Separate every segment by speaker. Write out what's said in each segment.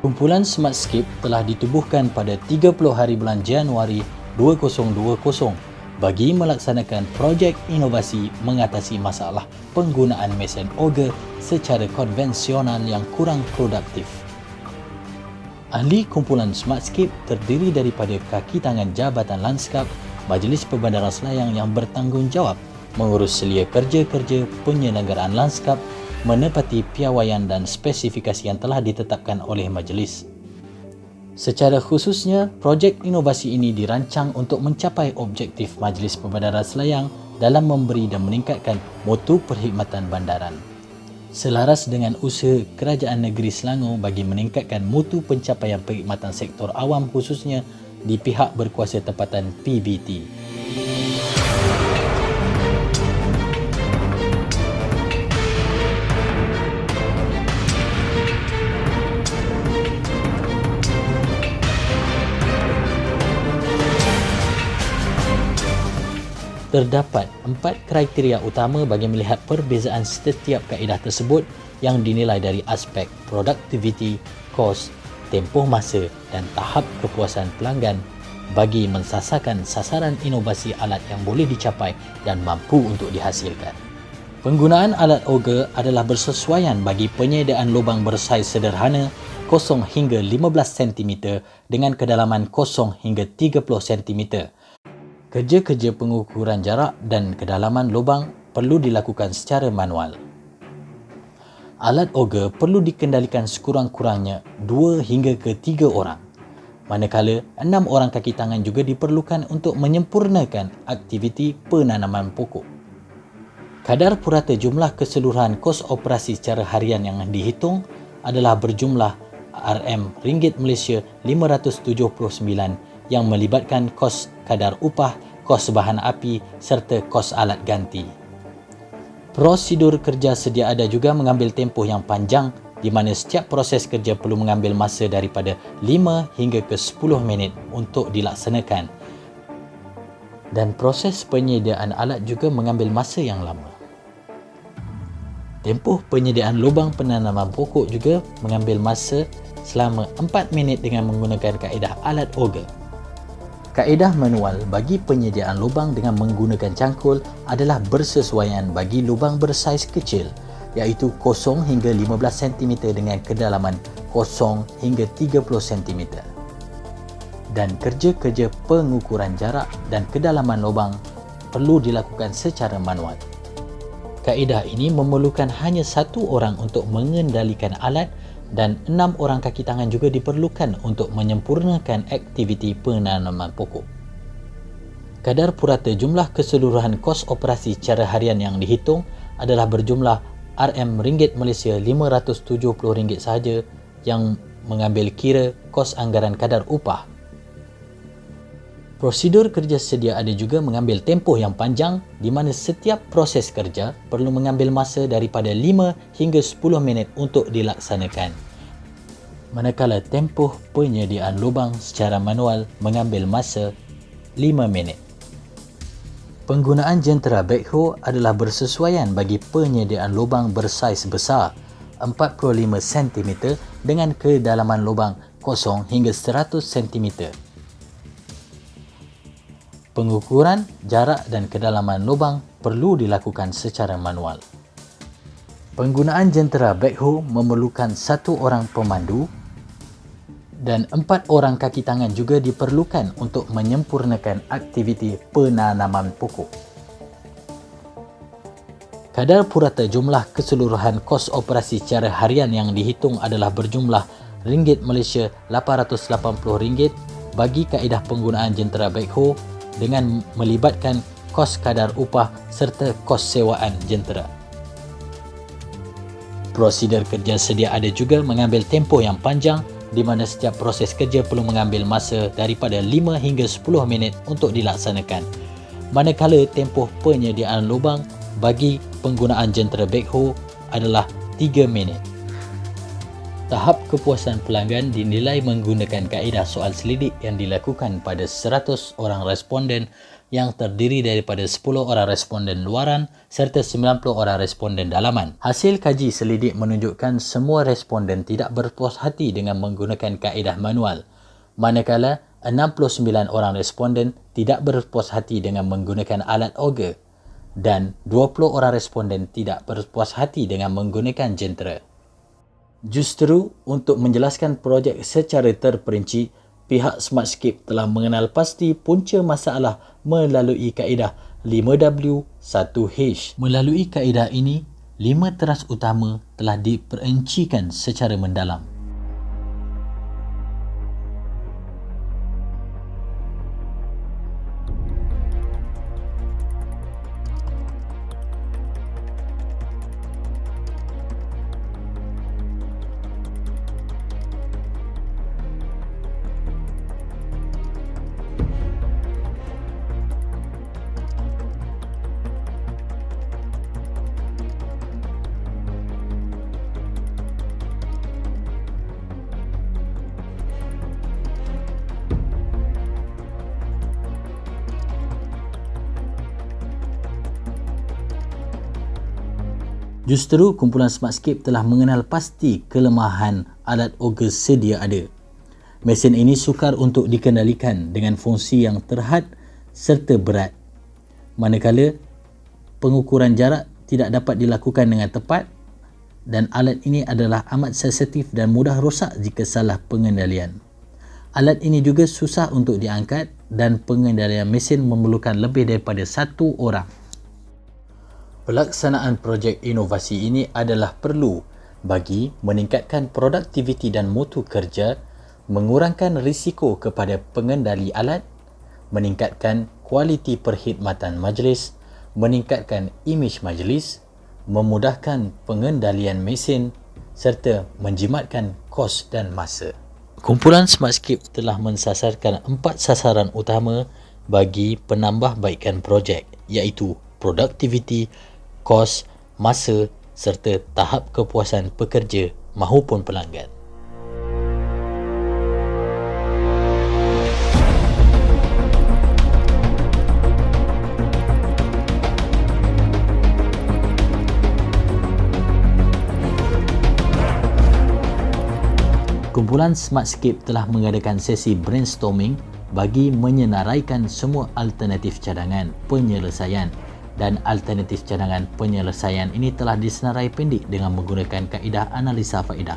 Speaker 1: Kumpulan Smartscape telah ditubuhkan pada 30 hari bulan Januari 2020 bagi melaksanakan projek inovasi mengatasi masalah penggunaan mesin auger secara konvensional yang kurang produktif. Ahli kumpulan Smartscape terdiri daripada kaki tangan Jabatan Lanskap, Majlis Perbandaran Selayang yang bertanggungjawab mengurus selia kerja-kerja penyelenggaraan lanskap, menepati piawaian dan spesifikasi yang telah ditetapkan oleh majlis. Secara khususnya, projek inovasi ini dirancang untuk mencapai objektif Majlis Perbandaran Selayang dalam memberi dan meningkatkan mutu perkhidmatan bandaran. Selaras dengan usaha Kerajaan Negeri Selangor bagi meningkatkan mutu pencapaian perkhidmatan sektor awam khususnya di pihak berkuasa tempatan PBT. Terdapat 4 kriteria utama bagi melihat perbezaan setiap kaedah tersebut yang dinilai dari aspek produktiviti, kos, tempoh masa dan tahap kepuasan pelanggan bagi mensasarkan sasaran inovasi alat yang boleh dicapai dan mampu untuk dihasilkan. Penggunaan alat auger adalah bersesuaian bagi penyediaan lubang bersaiz sederhana 0 hingga 15 cm dengan kedalaman 0 hingga 30 cm. Kerja-kerja pengukuran jarak dan kedalaman lubang perlu dilakukan secara manual. Alat auger perlu dikendalikan sekurang-kurangnya 2 hingga ke 3 orang. Manakala 6 orang kaki tangan juga diperlukan untuk menyempurnakan aktiviti penanaman pokok. Kadar purata jumlah keseluruhan kos operasi secara harian yang dihitung adalah berjumlah RM ringgit Malaysia 579 yang melibatkan kos kadar upah, kos bahan api serta kos alat ganti. Prosedur kerja sedia ada juga mengambil tempoh yang panjang di mana setiap proses kerja perlu mengambil masa daripada 5 hingga ke 10 minit untuk dilaksanakan. Dan proses penyediaan alat juga mengambil masa yang lama. Tempoh penyediaan lubang penanaman pokok juga mengambil masa selama 4 minit dengan menggunakan kaedah alat auger. Kaedah manual bagi penyediaan lubang dengan menggunakan cangkul adalah bersesuaian bagi lubang bersaiz kecil iaitu 0 hingga 15 cm dengan kedalaman 0 hingga 30 cm. Dan kerja-kerja pengukuran jarak dan kedalaman lubang perlu dilakukan secara manual. Kaedah ini memerlukan hanya 1 orang untuk mengendalikan alat dan 6 orang kaki tangan juga diperlukan untuk menyempurnakan aktiviti penanaman pokok. Kadar purata jumlah keseluruhan kos operasi secara harian yang dihitung adalah berjumlah RM ringgit Malaysia 570 ringgit sahaja yang mengambil kira kos anggaran kadar upah. Prosedur kerja sedia ada juga mengambil tempoh yang panjang di mana setiap proses kerja perlu mengambil masa daripada 5 hingga 10 minit untuk dilaksanakan. Manakala tempoh penyediaan lubang secara manual mengambil masa 5 minit. Penggunaan jentera backhoe adalah bersesuaian bagi penyediaan lubang bersaiz besar 45 cm dengan kedalaman lubang 0 hingga 100 cm. Pengukuran jarak dan kedalaman lubang perlu dilakukan secara manual. Penggunaan jentera backhoe memerlukan 1 orang pemandu dan 4 orang kaki tangan juga diperlukan untuk menyempurnakan aktiviti penanaman pokok. Kadar purata jumlah keseluruhan kos operasi secara harian yang dihitung adalah berjumlah ringgit Malaysia 880 ringgit bagi kaedah penggunaan jentera backhoe dengan melibatkan kos kadar upah serta kos sewaan jentera. Prosedur kerja sedia ada juga mengambil tempoh yang panjang di mana setiap proses kerja perlu mengambil masa daripada 5 hingga 10 minit untuk dilaksanakan. Manakala tempoh penyediaan lubang bagi penggunaan jentera backhoe adalah 3 minit. Tahap kepuasan pelanggan dinilai menggunakan kaedah soal selidik yang dilakukan pada 100 orang responden yang terdiri daripada 10 orang responden luaran serta 90 orang responden dalaman. Hasil kaji selidik menunjukkan semua responden tidak berpuas hati dengan menggunakan kaedah manual, manakala 69 orang responden tidak berpuas hati dengan menggunakan alat auger dan 20 orang responden tidak berpuas hati dengan menggunakan jentera. Justru untuk menjelaskan projek secara terperinci, pihak Smartscape telah mengenal pasti punca masalah melalui kaedah 5W1H. Melalui kaedah ini, 5 teras utama telah diperincikan secara mendalam. Justru kumpulan Smartscape telah mengenal pasti kelemahan alat auger sedia ada. Mesin ini sukar untuk dikendalikan dengan fungsi yang terhad serta berat, manakala pengukuran jarak tidak dapat dilakukan dengan tepat dan alat ini adalah amat sensitif dan mudah rosak jika salah pengendalian. Alat ini juga susah untuk diangkat dan pengendalian mesin memerlukan lebih daripada satu orang. Pelaksanaan projek inovasi ini adalah perlu bagi meningkatkan produktiviti dan mutu kerja, mengurangkan risiko kepada pengendali alat, meningkatkan kualiti perkhidmatan majlis, meningkatkan imej majlis, memudahkan pengendalian mesin serta menjimatkan kos dan masa. Kumpulan Smartscape telah mensasarkan 4 sasaran utama bagi penambahbaikan projek, iaitu produktiviti, kos, masa serta tahap kepuasan pekerja mahupun pelanggan. Kumpulan Smartscape telah mengadakan sesi brainstorming bagi menyenaraikan semua alternatif cadangan penyelesaian, dan alternatif cadangan penyelesaian ini telah disenarai pendek dengan menggunakan kaedah analisa faedah.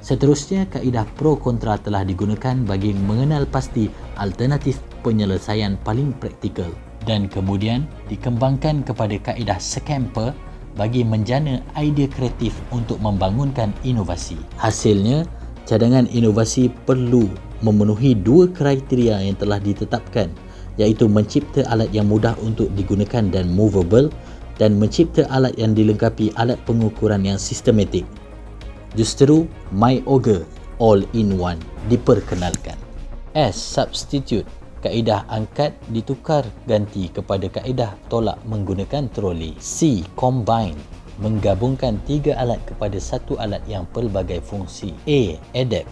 Speaker 1: Seterusnya, kaedah pro kontra telah digunakan bagi mengenal pasti alternatif penyelesaian paling praktikal dan kemudian dikembangkan kepada kaedah Scamper bagi menjana idea kreatif untuk membangunkan inovasi. Hasilnya, cadangan inovasi perlu memenuhi 2 kriteria yang telah ditetapkan, iaitu mencipta alat yang mudah untuk digunakan dan movable dan mencipta alat yang dilengkapi alat pengukuran yang sistematik. Justru MyAuger All-in-One diperkenalkan. S. Substitute, kaedah angkat ditukar ganti kepada kaedah tolak menggunakan troli. C. Combine, menggabungkan 3 alat kepada satu alat yang pelbagai fungsi. A. Adapt,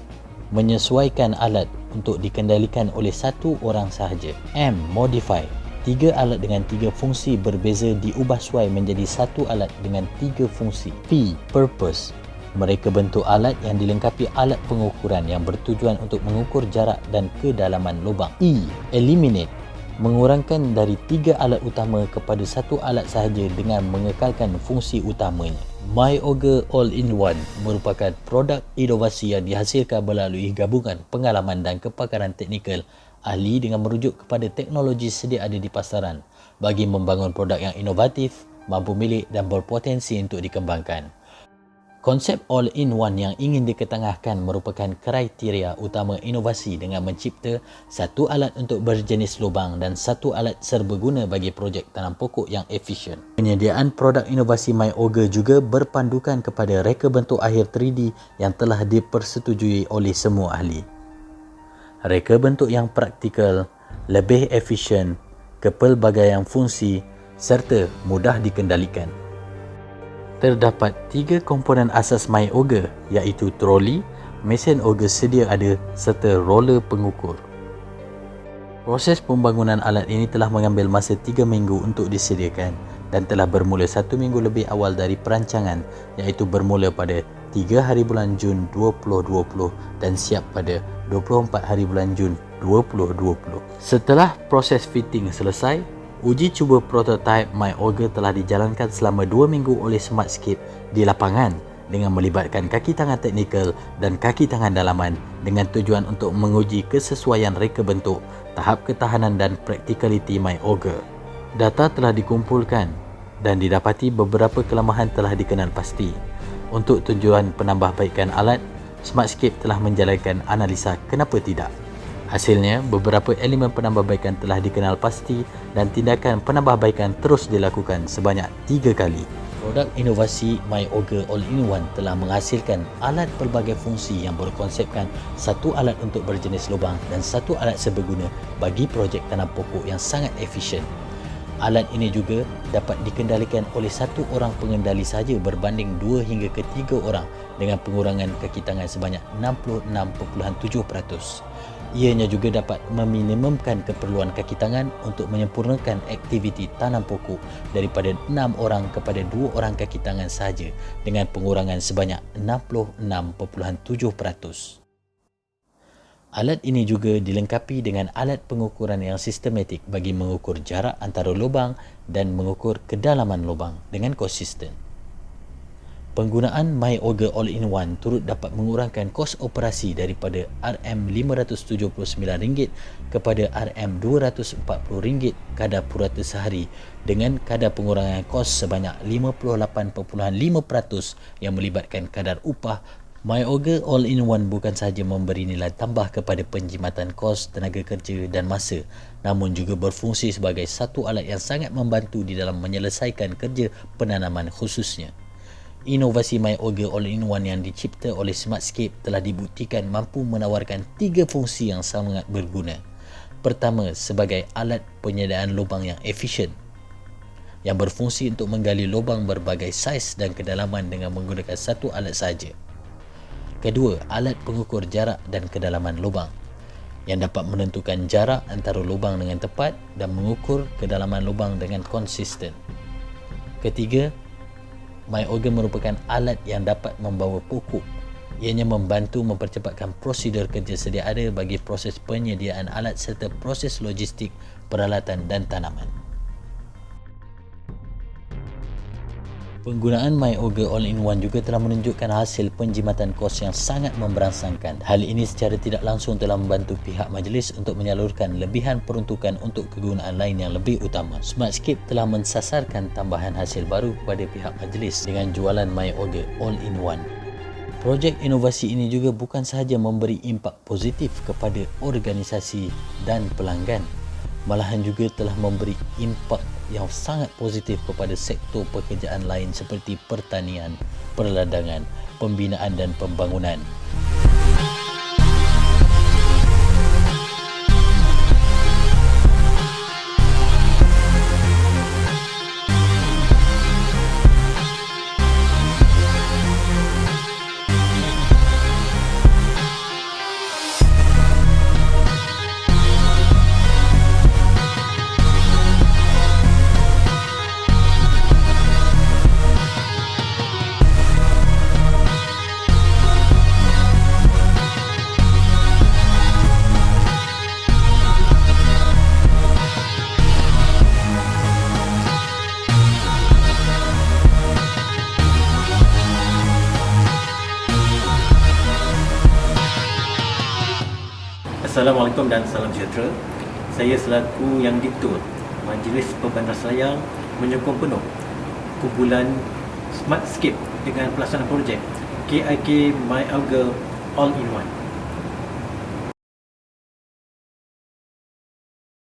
Speaker 1: menyesuaikan alat untuk dikendalikan oleh satu orang sahaja. M. Modify, 3 alat dengan 3 fungsi berbeza diubah suai menjadi satu alat dengan 3 fungsi. P. Purpose, mereka bentuk alat yang dilengkapi alat pengukuran yang bertujuan untuk mengukur jarak dan kedalaman lubang. E. Eliminate, mengurangkan dari 3 alat utama kepada satu alat sahaja dengan mengekalkan fungsi utamanya. MyAuger All-in-One merupakan produk inovasi yang dihasilkan melalui gabungan pengalaman dan kepakaran teknikal ahli dengan merujuk kepada teknologi sedia ada di pasaran bagi membangun produk yang inovatif, mampu milik dan berpotensi untuk dikembangkan. Konsep all-in-one yang ingin diketengahkan merupakan kriteria utama inovasi dengan mencipta satu alat untuk berjenis lubang dan satu alat serbaguna bagi projek tanam pokok yang efisien. Penyediaan produk inovasi MyAuger juga berpandukan kepada reka bentuk akhir 3D yang telah dipersetujui oleh semua ahli. Reka bentuk yang praktikal, lebih efisien, kepelbagaian fungsi serta mudah dikendalikan. Terdapat 3 komponen asas MyOger iaitu troli, mesin auger sedia ada serta roller pengukur. Proses pembangunan alat ini telah mengambil masa 3 minggu untuk disediakan dan telah bermula 1 minggu lebih awal dari perancangan iaitu bermula pada 3 hari bulan Jun 2020 dan siap pada 24 hari bulan Jun 2020. Setelah proses fitting selesai, uji cuba prototipe MyOger telah dijalankan selama 2 minggu oleh Smartscape di lapangan dengan melibatkan kaki tangan teknikal dan kaki tangan dalaman dengan tujuan untuk menguji kesesuaian reka bentuk, tahap ketahanan dan praktikaliti MyOger. Data telah dikumpulkan dan didapati beberapa kelemahan telah dikenal pasti. Untuk tujuan penambahbaikan alat, Smartscape telah menjalankan analisa kenapa tidak. Hasilnya, beberapa elemen penambahbaikan telah dikenal pasti dan tindakan penambahbaikan terus dilakukan sebanyak 3 kali. Produk inovasi MyOger All-in-One telah menghasilkan alat pelbagai fungsi yang berkonsepkan satu alat untuk berjenis lubang dan satu alat seberguna bagi projek tanam pokok yang sangat efisien. Alat ini juga dapat dikendalikan oleh satu orang pengendali sahaja berbanding 2 hingga ke 3 orang dengan pengurangan kaki tangan sebanyak 66.7%. Ianya juga dapat meminimumkan keperluan kaki tangan untuk menyempurnakan aktiviti tanam pokok daripada 6 orang kepada 2 orang kaki tangan sahaja dengan pengurangan sebanyak 66.7%. Alat ini juga dilengkapi dengan alat pengukuran yang sistematik bagi mengukur jarak antara lubang dan mengukur kedalaman lubang dengan konsisten. Penggunaan MyOger All-in-One turut dapat mengurangkan kos operasi daripada RM579 kepada RM240 kadar purata sehari dengan kadar pengurangan kos sebanyak 58.5% yang melibatkan kadar upah. MyOger All-in-One bukan sahaja memberi nilai tambah kepada penjimatan kos, tenaga kerja dan masa, namun juga berfungsi sebagai satu alat yang sangat membantu di dalam menyelesaikan kerja penanaman khususnya. Inovasi MyOger All-in-One yang dicipta oleh Smartscape telah dibuktikan mampu menawarkan 3 fungsi yang sangat berguna. Pertama, sebagai alat penyediaan lubang yang efisien, yang berfungsi untuk menggali lubang berbagai saiz dan kedalaman dengan menggunakan satu alat sahaja. Kedua, alat pengukur jarak dan kedalaman lubang yang dapat menentukan jarak antara lubang dengan tepat dan mengukur kedalaman lubang dengan konsisten. Ketiga, MyOger merupakan alat yang dapat membawa pokok. Ianya membantu mempercepatkan prosedur kerja sedia ada bagi proses penyediaan alat serta proses logistik, peralatan dan tanaman. Penggunaan MyOger All-in-One juga telah menunjukkan hasil penjimatan kos yang sangat memberangsangkan. Hal ini secara tidak langsung telah membantu pihak majlis untuk menyalurkan lebihan peruntukan untuk kegunaan lain yang lebih utama. Smartscape telah mensasarkan tambahan hasil baru kepada pihak majlis dengan jualan MyOger All-in-One. Projek inovasi ini juga bukan sahaja memberi impak positif kepada organisasi dan pelanggan, malahan juga telah memberi impak yang sangat positif kepada sektor pekerjaan lain seperti pertanian, perladangan, pembinaan dan pembangunan.
Speaker 2: Assalamualaikum dan salam sejahtera. Saya selaku Yang Diktur Majlis Pembandarselayang menyokong penuh kumpulan Smartscape dengan pelaksanaan projek KIK MyOger All-in-One.